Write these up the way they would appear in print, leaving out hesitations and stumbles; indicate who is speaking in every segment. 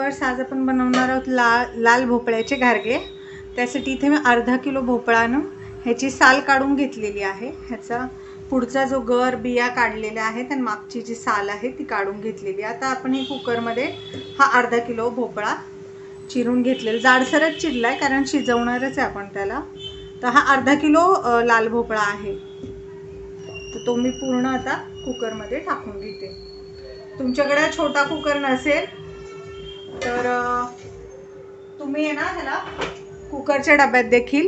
Speaker 1: Viewers, आज आपण बनवणार आहोत लाल भोपळ्याचे घारगे। त्यासाठी इथे मी अर्धा किलो भोपळा ना ह्याची साल काढून घेतलेली आहे। ह्याचा पुढचा जो गर बिया काढलेल्या आहेत आणि मागची जी साल आहे ती काढून घेतलेली। आता आपण हे कुकरमध्ये हा अर्धा किलो भोपळा चिरून घेतलेला, जाडसरच चिरलाय कारण शिजवणारच आहे आपण त्याला। तर हा अर्धा किलो लाल भोपळा आहे, तर तो मी पूर्ण आता कुकरमध्ये टाकून घेते। तुमच्याकडे छोटा कुकर नसेल तर तुम्ही आहे ना ह्याला कुकरच्या डब्यात देखील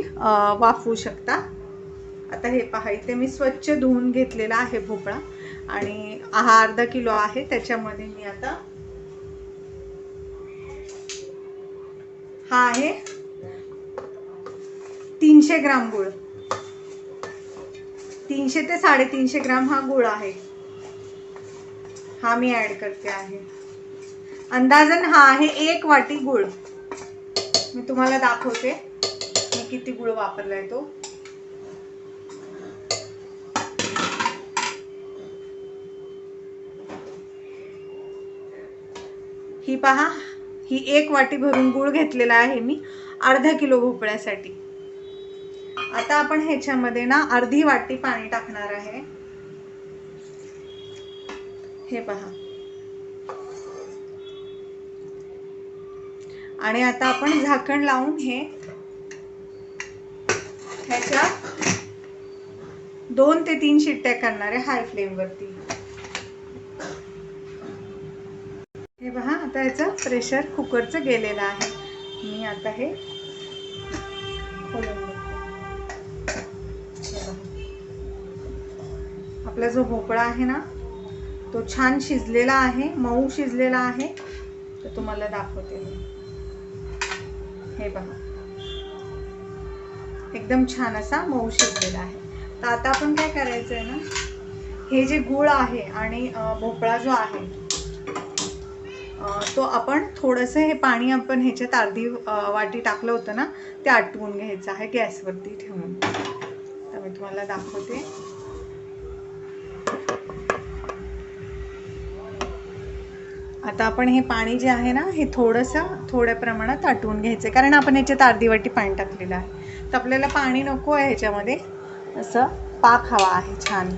Speaker 1: वाफवू शकता। आता हे पहा, इथे मी स्वच्छ धुवून घेतलेला आहे भोपळा आणि हा अर्धा किलो आहे। त्याच्यामध्ये मी आता हा आहे 300 ग्राम गुळ, 300 ते 350 ग्राम हा गुळ आहे, हा मी ऍड करते आहे। अंदाजन हा आहे 1 वाटी गुळ। मी तुम्हाला दाखवते मी किती गुळ वापरलाय तो। ही पहा, ही 1 वाटी भरून गुळ घेतलेला आहे मी अर्धा किलो भोपळ्यासाठी। आता आपण ह्याच्यामध्ये ना अर्धी वाटी पाणी टाकणार आहे। हे पहा, आणि आता आपण झाकण लावून ह्याच्या 2 ते 3 शिट्ट्या करणार आहे हाय फ्लेम वरती। हे पहा, आता याचं प्रेशर कुकरचं गेलेलं आहे। मी आता हे खोलून बघते। आपला जो भोपळा आहे ना तो छान शिजलेला आहे, मऊ शिजलेला आहे। तर तुम्हाला दाखवते मी, हे पहा एकदम छान असा मऊ शिजलेला आहे। तर आता आपण काय करायचं आहे ना, हे जे गुळ आहे आणि भोपळा जो आहे तो आपण थोडंसं हे पाणी आपण ह्याच्यात अर्धी वाटी टाकलं होतं ना ते आटवून घ्यायचं आहे गॅसवरती ठेवून। तर मी तुम्हाला दाखवते। आता आपण हे पाणी जे आहे ना हे थोड्या प्रमाणात आटवून घ्यायचं, कारण आपण ह्याच्यात अर्धी वाटी पाणी टाकलेलं आहे। तर आपल्याला पाणी नको आहे ह्याच्यामध्ये, असं पाक हवा आहे छान।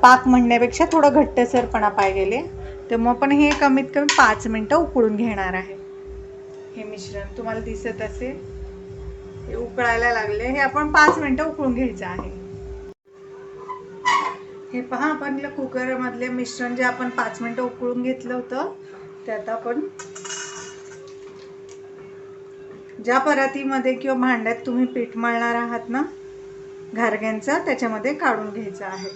Speaker 1: पाक म्हणण्यापेक्षा थोडं घट्टसरपणा पाहिजे। तर मग आपण हे कमीत कमी 5 मिनिटं उकळून घेणार आहे। हे मिश्रण तुम्हाला दिसत असेल, हे उकळायला लागले। हे आपण 5 मिनिटं उकळून घ्यायचं आहे। हे पहा, आपण कुकर मधले मिश्रण जे आपण 5 मिनिटं उकळून घेतलं होतं ते आता आपण ज्या परातीमध्ये किंवा भांड्यात तुम्ही पीठ मळणार आहात ना घारग्यांचं, त्याच्यामध्ये काढून घ्यायचं आहे।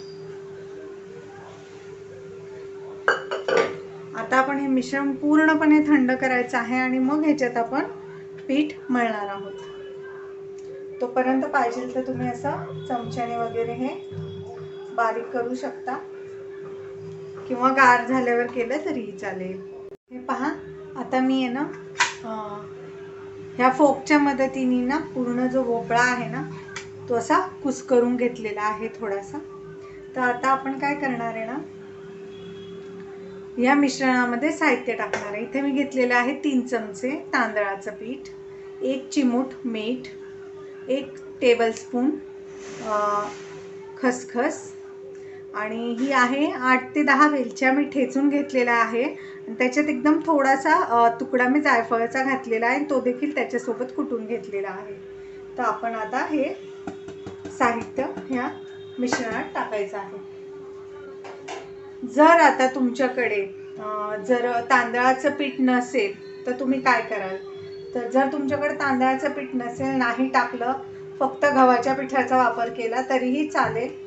Speaker 1: आता आपण हे मिश्रण पूर्णपणे थंड करायचं आहे आणि मग ह्याच्यात आपण पीठ मळणार आहोत। तोपर्यंत पाहिजे तर तुम्ही असं चमच्याने वगैरे हे बारीक करू शकता किंवा गार झाल्यावर केलं तरीही चालेल। हे पहा, आता मी आहे ना ह्या फोकच्या मदतीने ना पूर्ण जो भोपळा आहे ना तो असा कुस्करून घेतलेला आहे थोडासा। तर आता आपण काय करणार आहे ना, या मिश्रणामध्ये साहित्य टाकणार आहे। इथे मी घेतलेले आहे 3 चमचे तांदळाचं पीठ, 1 चिमूट मीठ, 1 टेबलस्पून खसखस, आणि ही आहे 8 ते 10 वेलच्या मी ठेचून घेतलेला आहे। त्याच्यात एकदम थोडासा तुकडा मी जायफळाचा घातलेला आहे, तो देखील त्याच्यासोबत कुटून घेतलेला आहे। तर आपण आता हे साहित्य ह्या मिश्रणात टाकायचं आहे। जर आता तुमच्याकडे जर तांदळाचं पीठ नसेल तर तुम्ही काय कराल, तर जर तुमच्याकडे तांदळाचं पीठ नसेल, नाही टाकलं, फक्त गव्हाच्या पिठाचा वापर केला तरीही चालेल।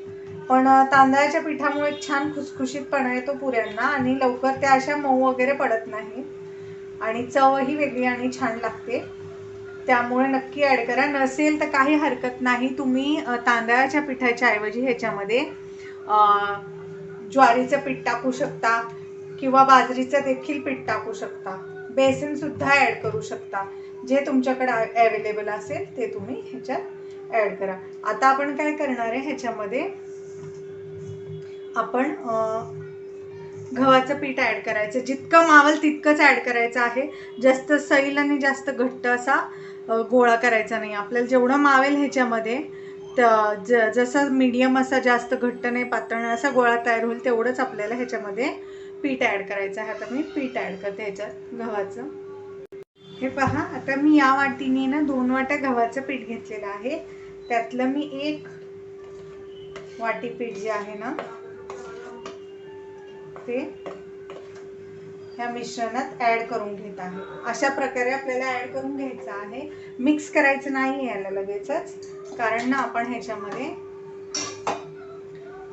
Speaker 1: पण तांदळाच्या पिठामुळे छान खुसखुशीतपणा येतो पुऱ्यांना आणि लवकर त्या अशा मऊ वगैरे पडत नाही आणि चवही वेगळी आणि छान लागते। त्यामुळे नक्की ॲड करा। नसेल तर काही हरकत नाही, तुम्ही तांदळाच्या पिठाच्या ऐवजी ह्याच्यामध्ये ज्वारीचं पीठ टाकू शकता किंवा बाजरीचं देखील पीठ टाकू शकता, बेसन सुद्धा ॲड करू शकता। जे तुमच्याकडे अवेलेबल असेल ते तुम्ही ह्याच्यात ॲड करा। आता आपण काय करणार आहे, ह्याच्यामध्ये आपण गव्हाचं पीठ ॲड करायचं, जितकं मावल तितकंच ॲड करायचं आहे. जास्त सैल आणि जास्त घट्ट असा गोळा करायचा नाही. आपल्याला जेवढं मावेल ह्याच्यामध्ये जसं मीडियम असा, जास्त घट्ट नाही पातळ नाही असा गोळा तयार होईल तेवढंच आपल्याला ह्याच्यामध्ये पीठ ॲड करायचं आहे. आता मी पीठ ॲड करते ह्याच्यात गव्हाचं. हे पहा, आता मी या वाटीने ना 2 वाट्या गव्हाचं पीठ घेतलेलं आहे. त्यातलं मी 1 वाटी पीठ जे आहे ना ते ह्या मिश्रणात ॲड करून घेत आहे. अशा प्रकारे आपल्याला ॲड करून घ्यायचं आहे. मिक्स करायचं नाही याला लगेचच, कारण ना आपण ह्याच्यामध्ये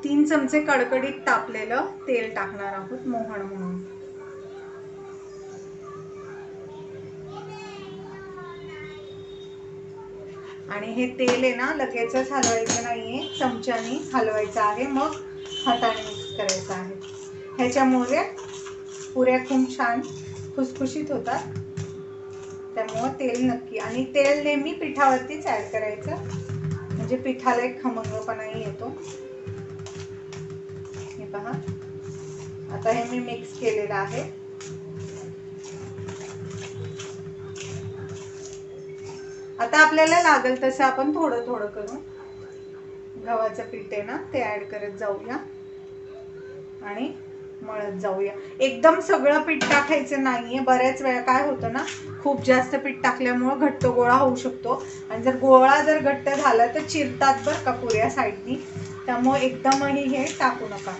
Speaker 1: 3 चमचे कडकडीत तापलेलं तेल टाकणार आहोत मोहन म्हणून. आणि हे तेल आहे ना लगेचच हलवायचं नाहीये, चमच्याने हलवायचं आहे, मग हाताने मिक्स करायचं आहे. ह्याच्यामुळे पुऱ्या खूप छान खुसखुशीत होतात. त्यामुळे तेल नक्की, आणि तेल नेहमी पिठावरतीच ॲड करायचं, म्हणजे पिठाला एक खमंगपणा येतो. हे पहा, आता हे मी मिक्स केलेलं आहे. आता आपल्याला लागेल तसं आपण थोडं थोडं करून गव्हाचं पीठ आहे ना ते ॲड करत जाऊया आणि मळत जाऊया. एकदम सगळं पीठ टाकायचं नाहीये. बऱ्याच वेळा काय होतं ना, खूप जास्त पीठ टाकल्यामुळं घट्ट गोळा होऊ शकतो, आणि जर गोळा घट्ट झाला तर चिरतात बरं का पुऱ्या साईडनी. त्यामुळे एकदमही हे टाकू नका.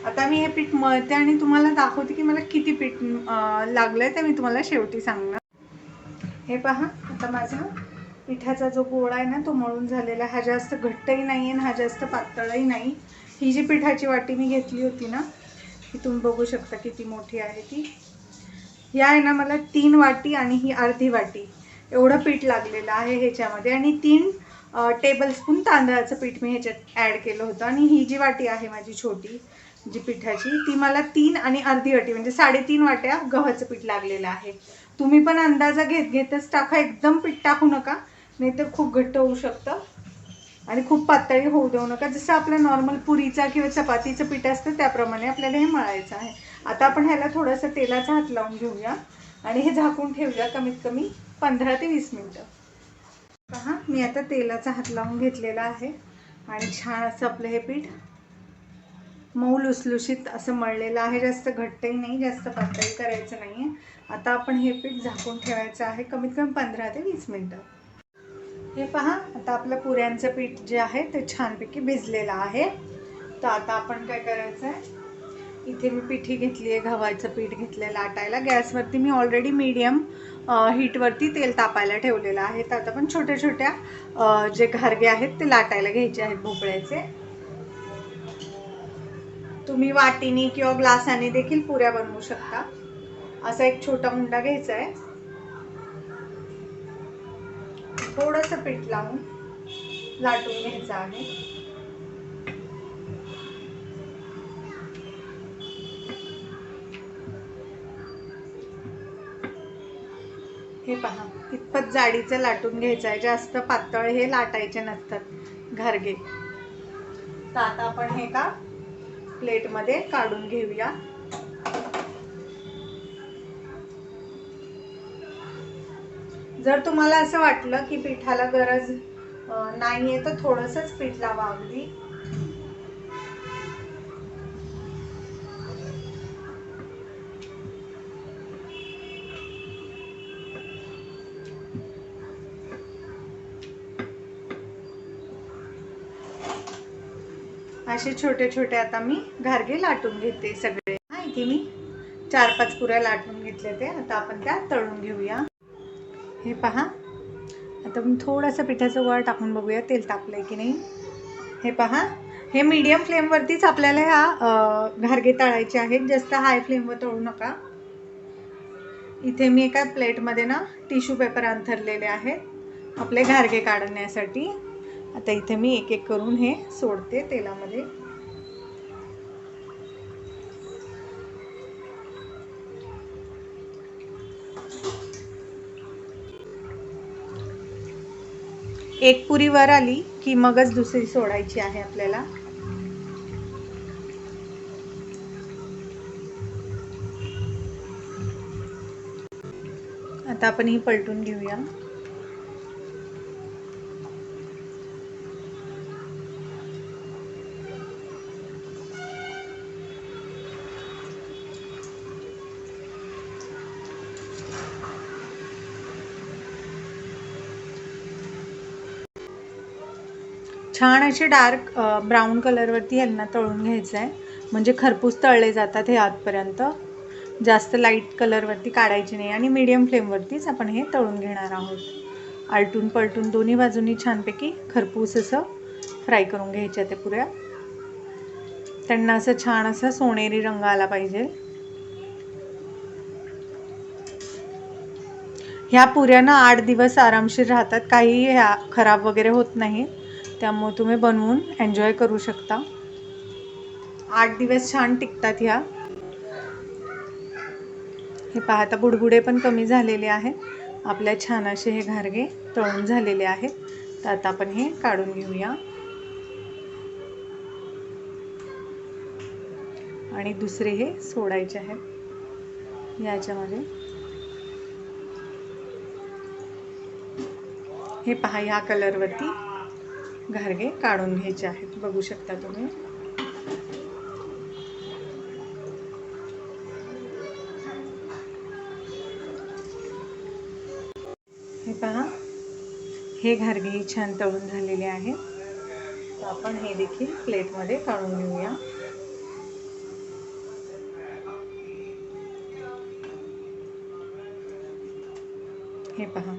Speaker 1: आता मी हे पीठ मळते आणि तुम्हाला दाखवते की मला किती पीठ लागलंय, ते मी तुम्हाला शेवटी सांगणार. हे पहा, आता माझा पिठाचा जो गोळा आहे ना तो मळून झालेला. हा जास्त घट्टही नाही आहे, हा जास्त पातळही नाही. ही जी पिठाची वाटी मी घेतली होती ना, ही तुम्ही बघू शकता किती मोठी आहे ती. या आहे ना मला 3 वाटी आणि ही अर्धी वाटी एवढं पीठ लागलेलं आहे ह्याच्यामध्ये. आणि 3 टेबलस्पून तांदळाचं पीठ मी ह्याच्यात ॲड केलं होतं. आणि ही जी वाटी आहे माझी छोटी जी पिठाची, ती मला 3 आणि अर्धी वाटी म्हणजे 3.5 वाट्या गव्हाचं पीठ लागलेलं आहे. तुम्ही पण अंदाजा घेतच टाका, एकदम पीठ टाकू नका, नाहीतर खूप घट्ट होऊ शकतं. आणि खूप पातळी होऊ देऊ नका. जसं आपलं नॉर्मल पुरीचा किंवा चपातीचं पीठ असतं त्याप्रमाणे आपल्याला हे मळायचं आहे. आता आपण ह्याला थोडंसं तेलाचा हात लावून घेऊया आणि हे झाकून ठेवूया कमीत कमी 15 ते 20 मिनटं. पहा, मी आता तेलाचा हात लावून घेतलेला आहे आणि छान असं आपलं हे पीठ मऊ लुसलुशीत असं मळलेलं आहे. जास्त घट्टही नाही, जास्त पातळी करायचं नाही आहे. आता आपण हे पीठ झाकून ठेवायचं आहे कमीत कमी 15 ते 20 मिनटं. हे पहा, आता आपलं पुऱ्यांचं पीठ जे आहे ते छानपैकी भिजलेलं आहे. तर आता आपण काय करायचं आहे, इथे मी पिठी घेतली आहे, गव्हाचं पीठ घेतलं आहे लाटायला. गॅसवरती मी ऑलरेडी मीडियम हीटवरती तेल तापायला ठेवलेलं आहे. तर आता आपण छोट्या छोट्या जे घारगे आहेत ते लाटायला घ्यायचे आहेत भोपळ्याचे. तुम्ही वाटीने किंवा ग्लासाने देखील पुऱ्या बनवू शकता. असा एक छोटा मुंडा घ्यायचा आहे, थोडंसं पीठ लावून लाटून घ्यायचं आहे. हे पहा, इतपत जाडीचं लाटून घ्यायचं आहे, जास्त पातळ हे लाटायचे नसतात घारगे. तर आता आपण हे का प्लेटमध्ये काढून घेऊया. जर तुम्हाला असं वाटलं की पिठाला गरज नाहीये तर थोडंसंच पीठ लावा अगदी. असे छोटे छोटे आता मी घारगे लाटून घेते सगळे. इथे मी 4-5 पुऱ्या लाटून घेतले ते. आता आपण त्या तळून घेऊया. हे पहा, आता मी थोडंसं पिठाचं गोळा टाकून बघूया तेल तापलंय की नाही. हे पहा, हे मीडियम फ्लेमवरतीच आपल्याला ह्या घारगे तळायचे आहेत, जास्त हाय फ्लेमवर तळू नका. इथे मी एका प्लेटमध्ये ना टिश्यू पेपर अंथरलेले आहेत आपले घारगे काढण्यासाठी. आता इथे मी एक एक करून हे सोडते तेलामध्ये. एक पुरी वर आली की मगच दुसरी सोडायची आहे आपल्याला. आता आपण ही पलटून घेऊया. छान असे डार्क ब्राऊन कलरवरती ह्यांना तळून घ्यायचं आहे, म्हणजे खरपूस तळले जातात हे आतपर्यंत. जास्त लाईट कलरवरती काढायचे नाही आणि मीडियम फ्लेमवरतीच आपण हे तळून घेणार आहोत. आलटून पलटून दोन्ही बाजूनी छानपैकी खरपूस असं फ्राय करून घ्यायच्या ते पुऱ्या. त्यांना असं छान असं सोनेरी रंग आला पाहिजे. ह्या पुऱ्यांना 8 दिवस आरामशीर राहतात, काही ह्या खराब वगैरे होत नाही. त्यामुळे तुम्ही बनवून एन्जॉय करू शकता. 8 दिवस छान टिकतात ह्या. हे पहा, आता बुडबुडे पण कमी झालेले आहेत. आपल्या छान असे हे घारगे तळून झालेले आहेत. तर आता आपण हे काढून घेऊया आणि दुसरे हे सोडायचे आहेत याच्यामध्ये. हे पहा, ह्या कलरवरती घारगे काढून घ्यायचे आहेत, बघू शकता तुम्ही. हे पहा, हे घारगे छान तळून झालेले आहेत. तर आपण हे देखील प्लेटमध्ये काढून घेऊया. हे पहा,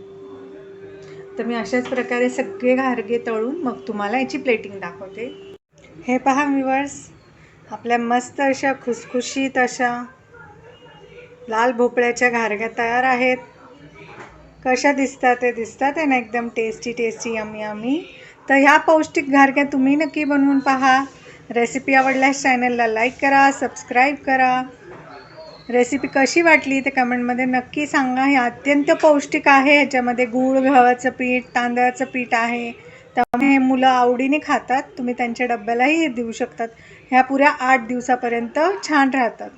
Speaker 1: तर मी अशाच प्रकारे सगळे घारगे तळून मग तुम्हाला याची प्लेटिंग दाखवते. हे पहा व्ह्यूअर्स, आपल्या मस्त अशा खुसखुशीत अशा लाल भोपळ्याच्या घारग्या तयार आहेत. कशा दिसतात ते दिसतात आहे ना, एकदम टेस्टी टेस्टी यम्मी यम्मी. तर ह्या पौष्टिक घारग्या तुम्ही नक्की बनवून पहा. रेसिपी आवडल्यास चॅनलला लाईक करा, सबस्क्राईब करा. रेसिपी कशी वाटली ते कमेंटमध्ये नक्की सांगा. हे अत्यंत पौष्टिक आहे. ह्याच्यामध्ये गूळ, गव्हाचं पीठ, तांदळाचं पीठ आहे. त्यामुळे हे मुलं आवडीने खातात. तुम्ही त्यांच्या डब्यालाही हे देऊ शकतात. ह्या पुऱ्या 8 दिवसापर्यंत छान राहतात.